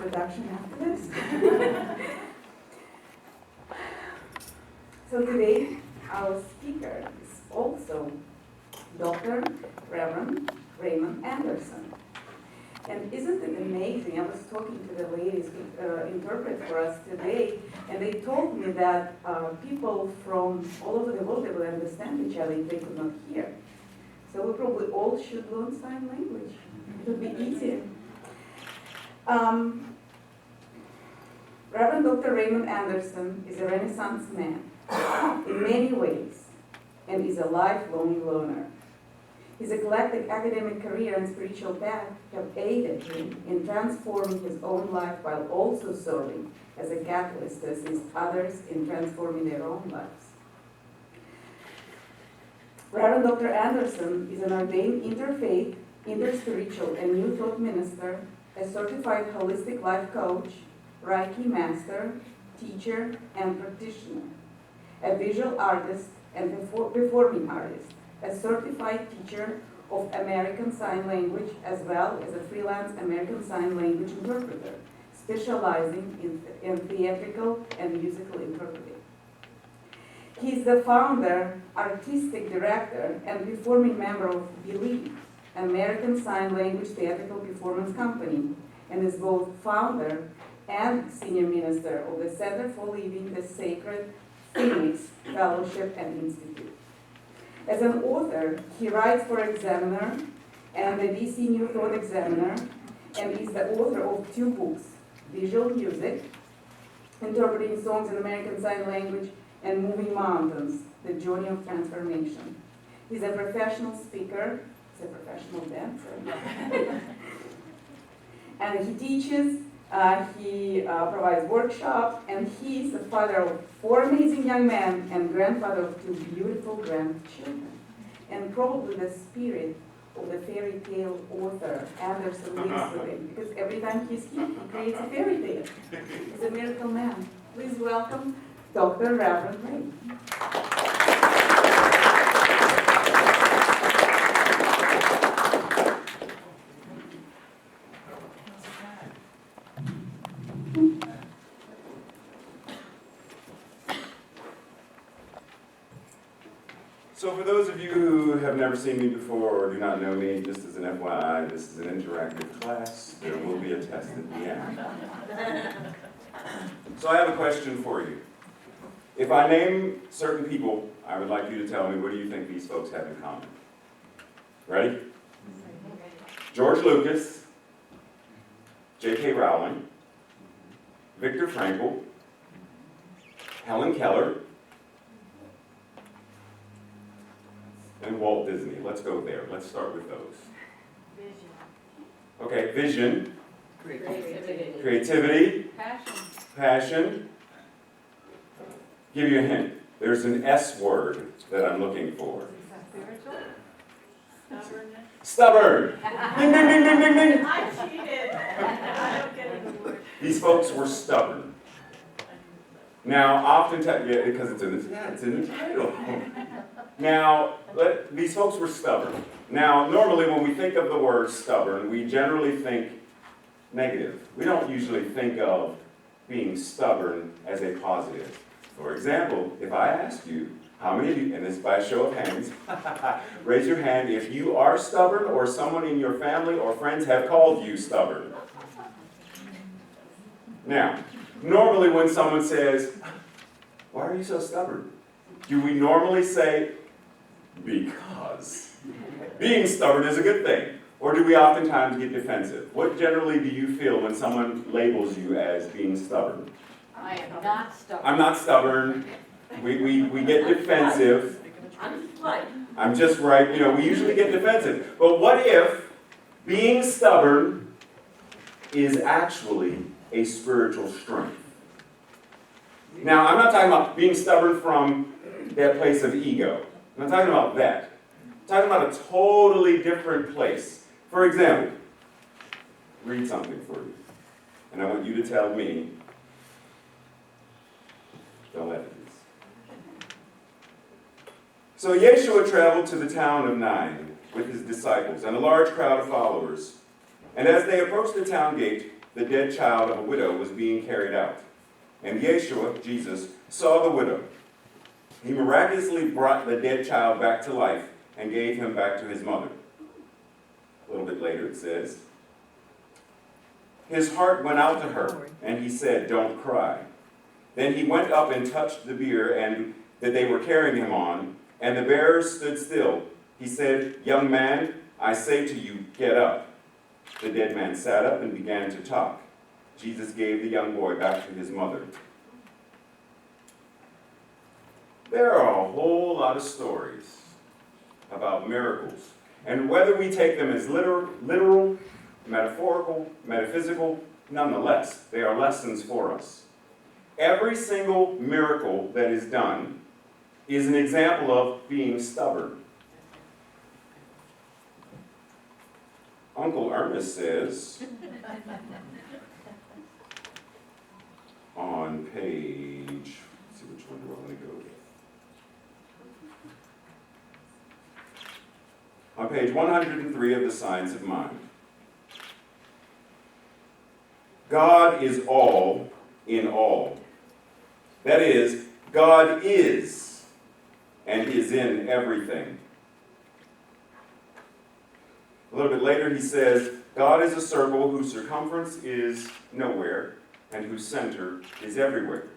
Introduction after this. So today, our speaker is also Dr. Reverend Raymont Anderson. And isn't it amazing? I was talking to the ladies who interpret for us today, and they told me that people from all over the world, they will understand each other if they could not hear. So we probably all should learn sign language. It would be easier. Reverend Dr. Raymont Anderson is a Renaissance man in many ways and is a lifelong learner. His eclectic academic career and spiritual path have aided him in transforming his own life while also serving as a catalyst to assist others in transforming their own lives. Reverend Dr. Anderson is an ordained interfaith, interspiritual, and New Thought minister, a certified holistic life coach, Reiki master, teacher, and practitioner, a visual artist and performing artist, a certified teacher of American Sign Language, as well as a freelance American Sign Language interpreter, specializing in theatrical and musical interpreting. He is the founder, artistic director, and performing member of Believe, American Sign Language theatrical performance company, and is both founder and senior minister of the Center for Living the Sacred Phoenix Fellowship and Institute. As an author, he writes for Examiner and the DC New Thought Examiner, and is the author of 2 books, Visual Music, Interpreting Songs in American Sign Language, and Moving Mountains, The Journey of Transformation. He's a professional speaker, he's a professional dancer, and he teaches, he provides workshops, and he's the father of 4 amazing young men and grandfather of 2 beautiful grandchildren. And probably the spirit of the fairy tale author Anderson lives with him, because every time he's here, he creates a fairy tale. He's a miracle man. Please welcome Dr. Reverend Ray. So for those of you who have never seen me before or do not know me, just as an FYI, this is an interactive class. There will be a test at the end. So I have a question for you. If I name certain people, I would like you to tell me, what do you think these folks have in common? Ready? George Lucas, J.K. Rowling, Viktor Frankl, Helen Keller, and Walt Disney. Let's go there. Let's start with those. Vision. Okay, vision. Creativity. Creativity. Passion. Passion. Give you a hint. There's an S word that I'm looking for. Spiritual. Stubbornness. Stubborn. Ding, ding, ding, ding, ding, ding. I cheated. I don't get any word. These folks were stubborn. Now, oftentimes, yeah, because it's in the title. Now, these folks were stubborn. Now, normally when we think of the word stubborn, we generally think negative. We don't usually think of being stubborn as a positive. For example, if I asked you, how many of you, and this by a show of hands, raise your hand if you are stubborn or someone in your family or friends have called you stubborn. Now, normally when someone says, why are you so stubborn? Do we normally say, because being stubborn is a good thing? Or do we oftentimes get defensive? What generally do you feel when someone labels you as being stubborn? I am not stubborn. I'm not stubborn. We get defensive. I'm right. I'm just right. We usually get defensive. But what if being stubborn is actually a spiritual strength? Now, I'm not talking about being stubborn from that place of ego. I'm not talking about that. I'm talking about a totally different place. For example, read something for you. And I want you to tell me the letters. So Yeshua traveled to the town of Nain with his disciples and a large crowd of followers. And as they approached the town gate, the dead child of a widow was being carried out. And Yeshua, Jesus, saw the widow. He miraculously brought the dead child back to life and gave him back to his mother. A little bit later it says, his heart went out to her, and he said, "Don't cry." Then he went up and touched the bier and that they were carrying him on, and the bearers stood still. He said, "Young man, I say to you, get up." The dead man sat up and began to talk. Jesus gave the young boy back to his mother. There are a whole lot of stories about miracles. And whether we take them as literal, metaphorical, metaphysical, nonetheless, they are lessons for us. Every single miracle that is done is an example of being stubborn. Uncle Ernest says on page, let's see which one do I want to go with. On page 103 of the Science of Mind. God is all in all. That is, God is and is in everything. A little bit later he says, God is a circle whose circumference is nowhere and whose center is everywhere.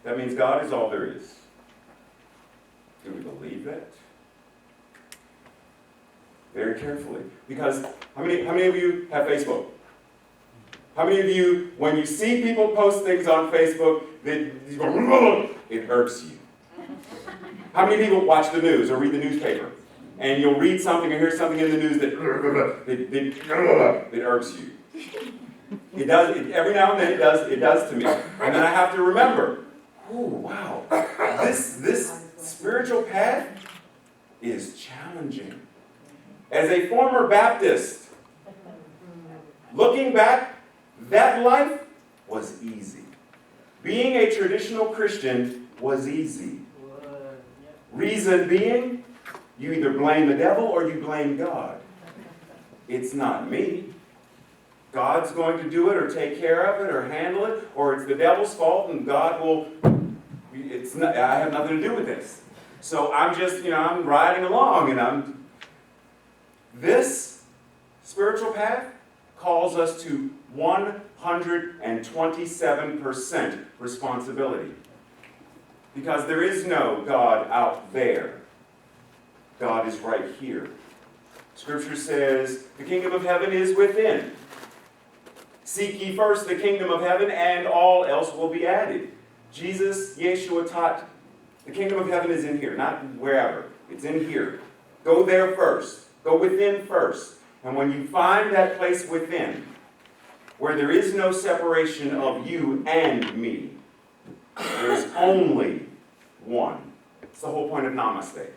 That means God is all there is. Do we believe that? Very carefully. Because how many of you have Facebook? How many of you, when you see people post things on Facebook, it irks you? How many people watch the news or read the newspaper? And you'll read something or hear something in the news that irks you. It does, every now and then it does to me. And then I have to remember, oh wow, this spiritual path is challenging. As a former Baptist, looking back, that life was easy. Being a traditional Christian was easy. Reason being, you either blame the devil or you blame God. It's not me. God's going to do it or take care of it or handle it, or it's the devil's fault and God will, I have nothing to do with this. So I'm just, I'm riding along and this spiritual path calls us to 127% responsibility. Because there is no God out there. God is right here. Scripture says, the kingdom of heaven is within. Seek ye first the kingdom of heaven, and all else will be added. Jesus, Yeshua taught, the kingdom of heaven is in here, not wherever. It's in here. Go there first. Go within first. And when you find that place within, where there is no separation of you and me, there's only one. It's the whole point of Namaste.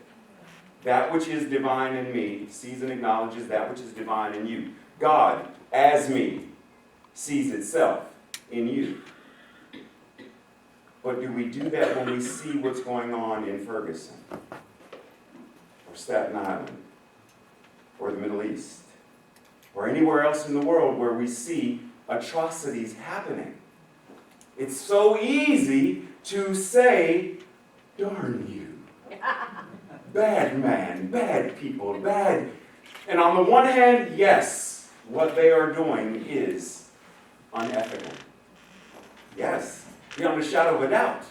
That which is divine in me sees and acknowledges that which is divine in you. God, as me, sees itself in you. But do we do that when we see what's going on in Ferguson? Or Staten Island? Or the Middle East? Or anywhere else in the world where we see atrocities happening? It's so easy to say, darn you. Bad man, bad people, bad. And on the one hand, yes, what they are doing is unethical. Yes, beyond a shadow of a doubt.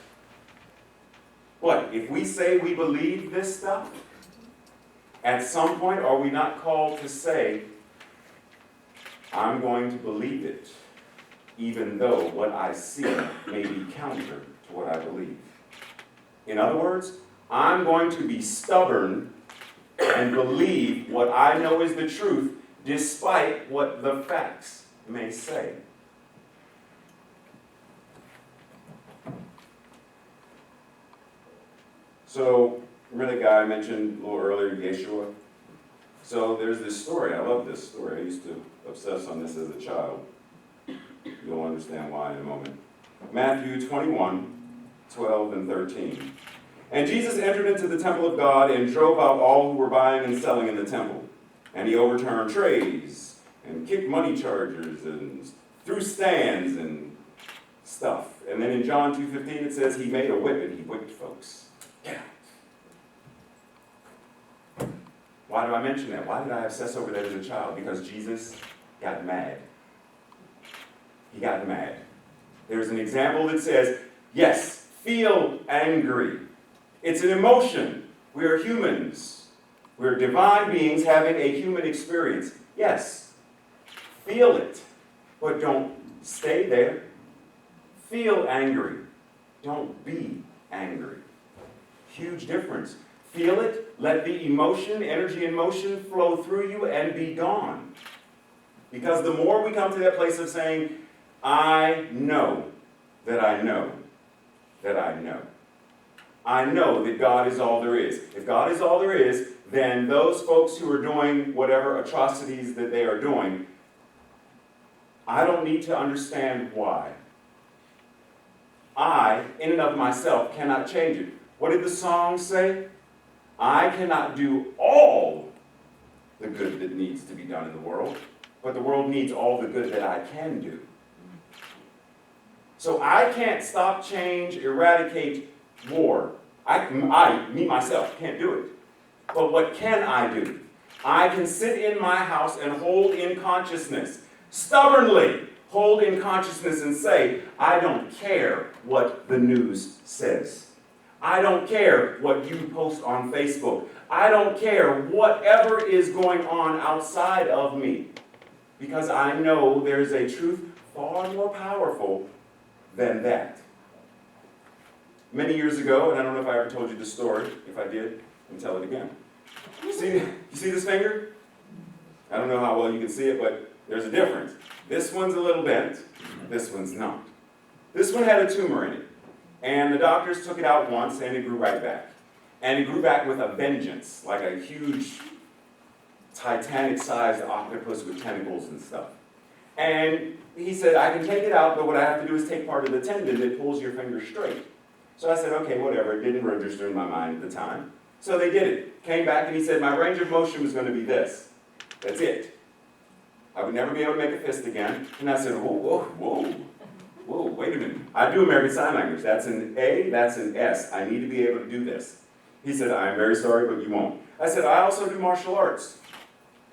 But if we say we believe this stuff, at some point are we not called to say, I'm going to believe it, even though what I see may be counter to what I believe. In other words, I'm going to be stubborn and believe what I know is the truth, despite what the facts may say. So, remember the guy I mentioned a little earlier, Yeshua? So there's this story. I love this story. I used to obsess on this as a child. You'll understand why in a moment. Matthew 21:12 and 13. And Jesus entered into the temple of God and drove out all who were buying and selling in the temple. And he overturned trays and kicked money chargers and threw stands and stuff. And then in John 2:15 it says he made a whip and he whipped folks. Get out. Why do I mention that? Why did I obsess over that as a child? Because Jesus got mad. He got mad. There's an example that says, yes, feel angry. It's an emotion. We are humans. We're divine beings having a human experience. Yes, feel it, but don't stay there. Feel angry. Don't be angry. Huge difference. Feel it, let the emotion, energy and motion flow through you and be gone. Because the more we come to that place of saying, I know that I know that I know. I know that God is all there is. If God is all there is, then those folks who are doing whatever atrocities that they are doing, I don't need to understand why. I, in and of myself, cannot change it. What did the song say? I cannot do all the good that needs to be done in the world, but the world needs all the good that I can do. So I can't stop, change, eradicate war. Me, myself, can't do it. But what can I do? I can sit in my house and hold in consciousness, stubbornly hold in consciousness and say, I don't care what the news says. I don't care what you post on Facebook. I don't care whatever is going on outside of me. Because I know there's a truth far more powerful than that. Many years ago, and I don't know if I ever told you this story. If I did, I'll tell it again. You see this finger? I don't know how well you can see it, but there's a difference. This one's a little bent. This one's not. This one had a tumor in it. And the doctors took it out once, and it grew right back. And it grew back with a vengeance, like a huge Titanic-sized octopus with tentacles and stuff. And he said, I can take it out, but what I have to do is take part of the tendon that pulls your finger straight. So I said, okay, whatever. It didn't register in my mind at the time. So they did it. Came back, and he said, my range of motion was going to be this. That's it. I would never be able to make a fist again. And I said, whoa, wait a minute. I do American Sign Language. That's an A, that's an S. I need to be able to do this. He said, I am very sorry, but you won't. I said, I also do martial arts.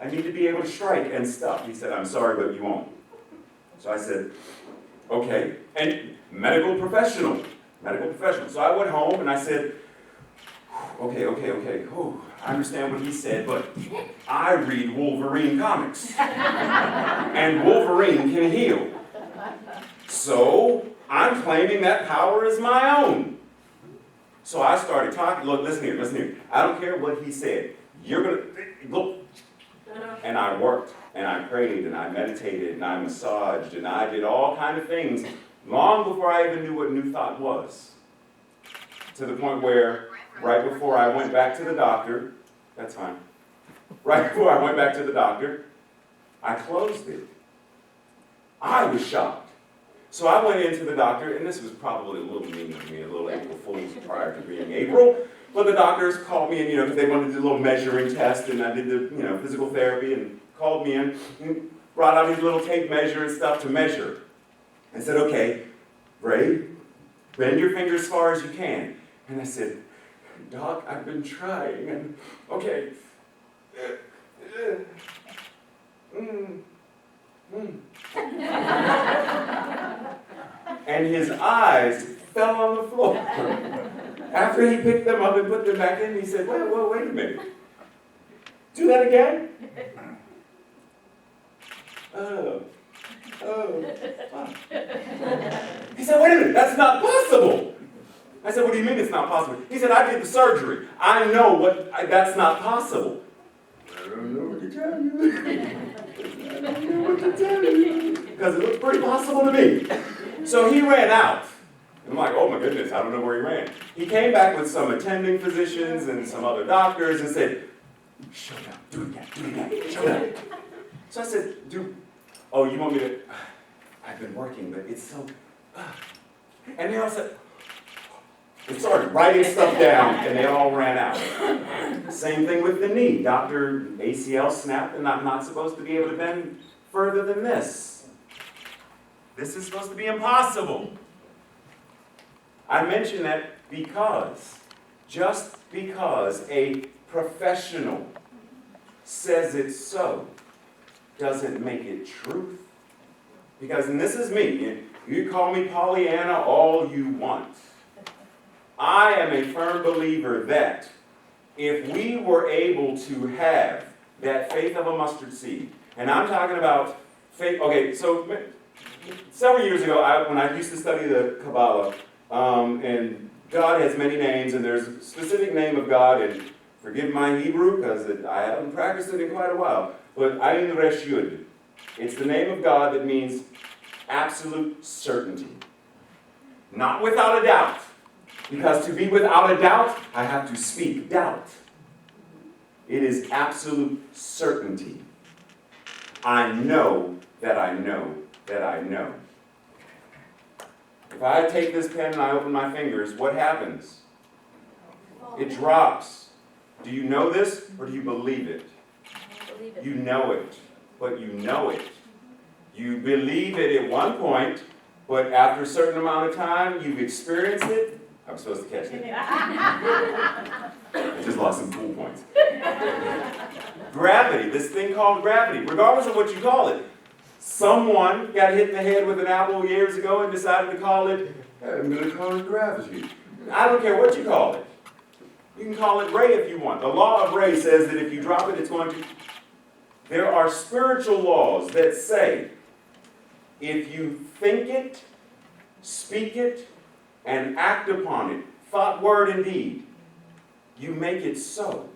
I need to be able to strike and stuff. He said, I'm sorry, but you won't. So I said, okay. And medical professional. So I went home and I said, okay. Whew, I understand what he said, but I read Wolverine comics. And Wolverine can heal. So I'm claiming that power is my own. So I started talking. Look, listen here. I don't care what he said. You're going to, look. And I worked, and I prayed, and I meditated, and I massaged, and I did all kinds of things long before I even knew what New Thought was. To the point where, right before I went back to the doctor, that's fine. Right before I went back to the doctor, I closed it. I was shocked. So I went into the doctor, and this was probably a little mean of me, a little April Fool's prior to being April. But the doctors called me in, because they wanted to do a little measuring test, and I did the, physical therapy, and called me in, and brought out these little tape measure and stuff to measure. And said, okay, Ray, bend your finger as far as you can. And I said, Doc, I've been trying, and okay. And his eyes fell on the floor. After he picked them up and put them back in, he said, wait a minute. Do that again? He said, wait a minute, that's not possible. I said, what do you mean it's not possible? He said, I did the surgery. I know that's not possible. I don't know what to tell you. Because it looks pretty possible to me. So he ran out. I'm like, oh my goodness, I don't know where he ran. He came back with some attending physicians and some other doctors and said, shut up, do it again, shut up. So I said, you want me to, I've been working, but it's so, and they all said, they started writing stuff down, and they all ran out. Same thing with the knee. Dr. ACL snapped, and I'm not supposed to be able to bend further than this. This is supposed to be impossible. I mention that because, just because a professional says it's so, doesn't make it truth. Because, and this is me, you call me Pollyanna all you want. I am a firm believer that if we were able to have that faith of a mustard seed, and I'm talking about faith, okay, so several years ago, when I used to study the Kabbalah, and God has many names, and there's a specific name of God, and forgive my Hebrew, because I haven't practiced it in quite a while, but Ayin Resh Yud. It's the name of God that means absolute certainty. Not without a doubt. Because to be without a doubt, I have to speak doubt. It is absolute certainty. I know that I know that I know. If I take this pen and I open my fingers, what happens? It drops. Do you know this or do you believe it? Believe it. You know it, but you know it. You believe it at one point, but after a certain amount of time, you've experienced it. I'm supposed to catch it. I just lost some cool points. Gravity, this thing called gravity, regardless of what you call it. Someone got hit in the head with an apple years ago and decided to call it, I'm going to call it gravity. I don't care what you call it. You can call it Ray if you want. The law of Ray says that if you drop it, it's going to... There are spiritual laws that say, if you think it, speak it, and act upon it, thought, word, and deed, you make it so.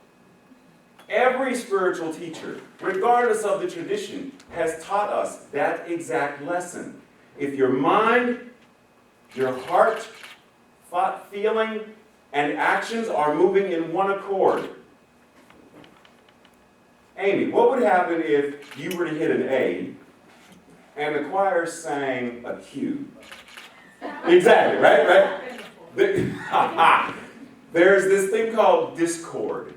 Every spiritual teacher, regardless of the tradition, has taught us that exact lesson. If your mind, your heart, thought, feeling, and actions are moving in one accord. Amy, what would happen if you were to hit an A and the choir sang a Q? Exactly, right? There's this thing called discord.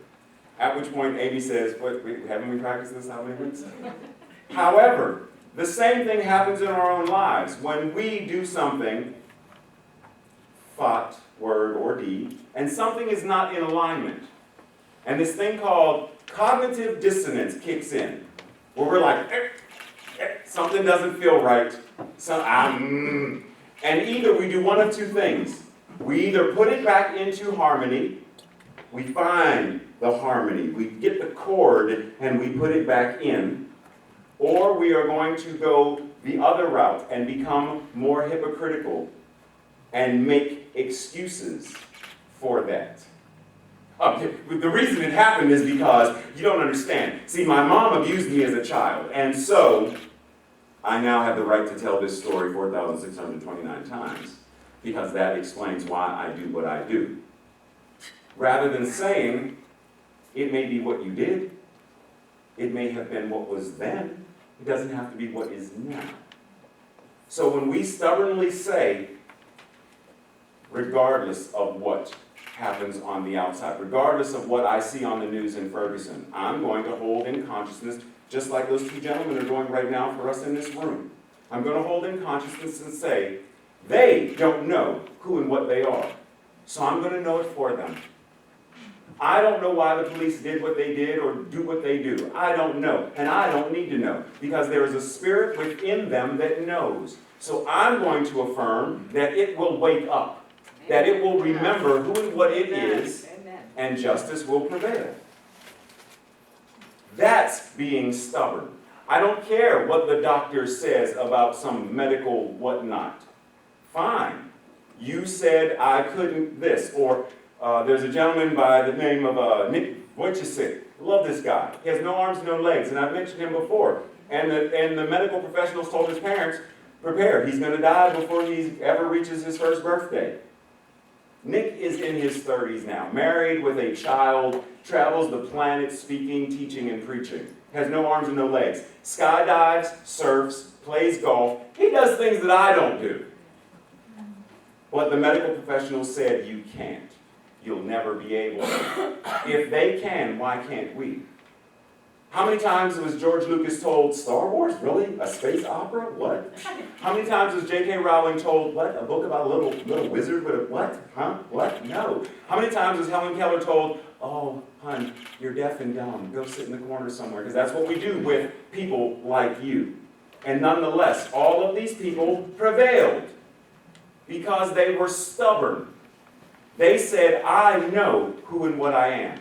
At which point Amy says, wait, haven't we practiced this how many weeks? However, the same thing happens in our own lives. When we do something, thought, word, or deed, and something is not in alignment, and this thing called cognitive dissonance kicks in, where we're like, something doesn't feel right, and either we do one of two things. We either put it back into harmony, we find the harmony, we get the chord and we put it back in, or we are going to go the other route and become more hypocritical and make excuses for that. The reason it happened is because you don't understand. See, my mom abused me as a child, and so I now have the right to tell this story 4,629 times, because that explains why I do what I do. Rather than saying, it may be what you did, it may have been what was then, it doesn't have to be what is now. So when we stubbornly say, regardless of what happens on the outside, regardless of what I see on the news in Ferguson, I'm going to hold in consciousness, just like those two gentlemen are doing right now for us in this room. I'm going to hold in consciousness and say, they don't know who and what they are, so I'm going to know it for them. I don't know why the police did what they did or do what they do. I don't know, and I don't need to know, because there is a spirit within them that knows. So I'm going to affirm that it will wake up, that it will remember who and what it is, and justice will prevail. That's being stubborn. I don't care what the doctor says about some medical whatnot. Fine. You said I couldn't this, or there's a gentleman by the name of Nick Wojcicki. Love this guy. He has no arms, no legs, and I've mentioned him before. And the medical professionals told his parents, prepare, he's going to die before he ever reaches his first birthday. Nick is in his 30s now, married with a child, travels the planet speaking, teaching, and preaching. Has no arms and no legs. Skydives, surfs, plays golf. He does things that I don't do. But the medical professionals said, you can't. You'll never be able to. If they can, why can't we? How many times was George Lucas told, Star Wars, really? A space opera? What? How many times was J.K. Rowling told, what? A book about a little wizard with a what? Huh? What? No. How many times was Helen Keller told, oh, hon, you're deaf and dumb. Go sit in the corner somewhere. Because that's what we do with people like you. And nonetheless, all of these people prevailed because they were stubborn. They said, I know who and what I am.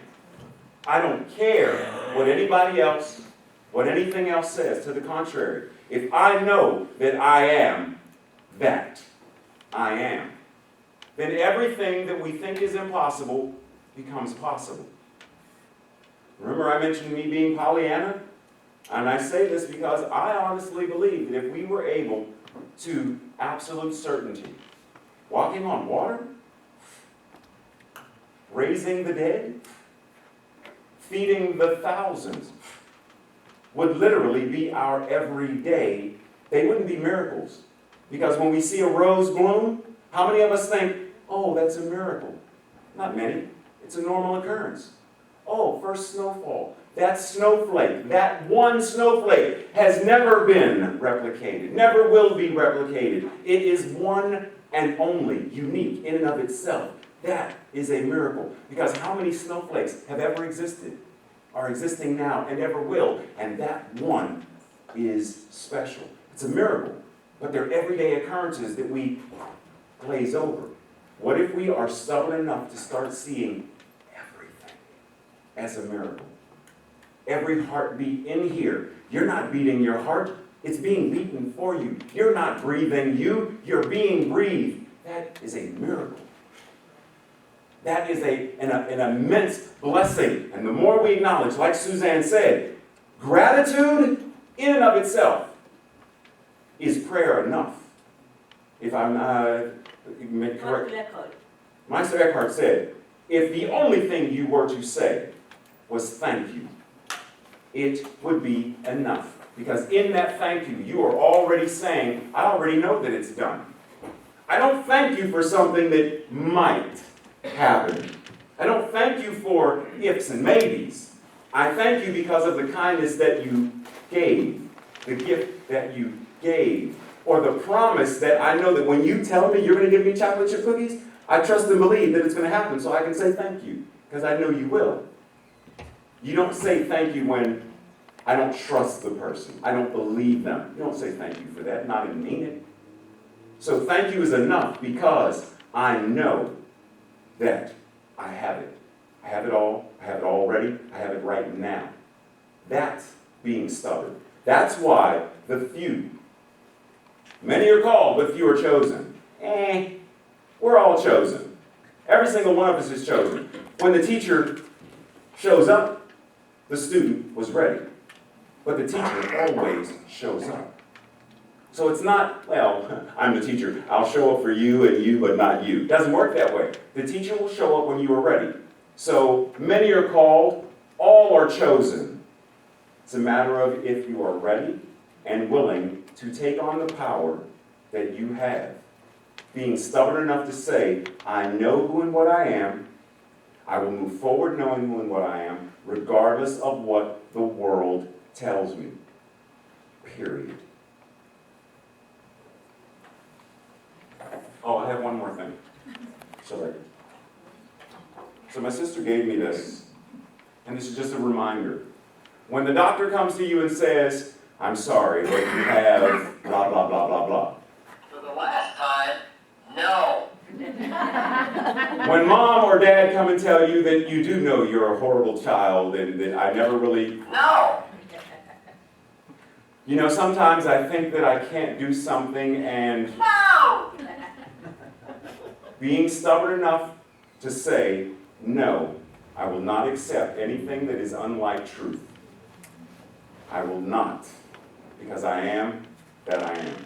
I don't care what anybody else, what anything else says. To the contrary, if I know that I am that, I am, then everything that we think is impossible becomes possible. Remember I mentioned me being Pollyanna? And I say this because I honestly believe that if we were able to absolute certainty, walking on water, raising the dead, feeding the thousands, would literally be our everyday. They wouldn't be miracles. Because when we see a rose bloom, how many of us think, oh, that's a miracle? Not many. It's a normal occurrence. Oh, first snowfall. That snowflake, that one snowflake has never been replicated, never will be replicated. It is one and only, unique in and of itself. That is a miracle. Because how many snowflakes have ever existed, are existing now, and ever will? And that one is special. It's a miracle. But they're everyday occurrences that we glaze over. What if we are stubborn enough to start seeing everything as a miracle? Every heartbeat in here, you're not beating your heart, it's being beaten for you. You're not breathing you're being breathed. That is a miracle. That is an immense blessing. And the more we acknowledge, like Suzanne said, gratitude in and of itself is prayer enough. If I'm correct. Meister Eckhart said, if the only thing you were to say was thank you, it would be enough. Because in that thank you, you are already saying, I already know that it's done. I don't thank you for something that might happen. I don't thank you for ifs and maybes. I thank you because of the kindness that you gave, the gift that you gave, or the promise that I know that when you tell me you're going to give me chocolate chip cookies, I trust and believe that it's going to happen so I can say thank you, because I know you will. You don't say thank you when I don't trust the person. I don't believe them. You don't say thank you for that, not even mean it. So thank you is enough because I know that I have it. I have it all. I have it already. I have it right now. That's being stubborn. That's why the few, many are called, but few are chosen. We're all chosen. Every single one of us is chosen. When the teacher shows up, the student was ready. But the teacher always shows up. So it's not, well, I'm the teacher. I'll show up for you and you, but not you. It doesn't work that way. The teacher will show up when you are ready. So many are called, all are chosen. It's a matter of if you are ready and willing to take on the power that you have. Being stubborn enough to say, I know who and what I am. I will move forward knowing who and what I am, regardless of what the world tells me. Period. Oh, I have one more thing. So my sister gave me this, and this is just a reminder. When the doctor comes to you and says, I'm sorry, but you have blah, blah, blah, blah, blah. For the last time, no. When mom or dad come and tell you that you do know you're a horrible child and that I never really... No. You know, sometimes I think that I can't do something and... No. Being stubborn enough to say, no, I will not accept anything that is unlike truth. I will not, because I am that I am.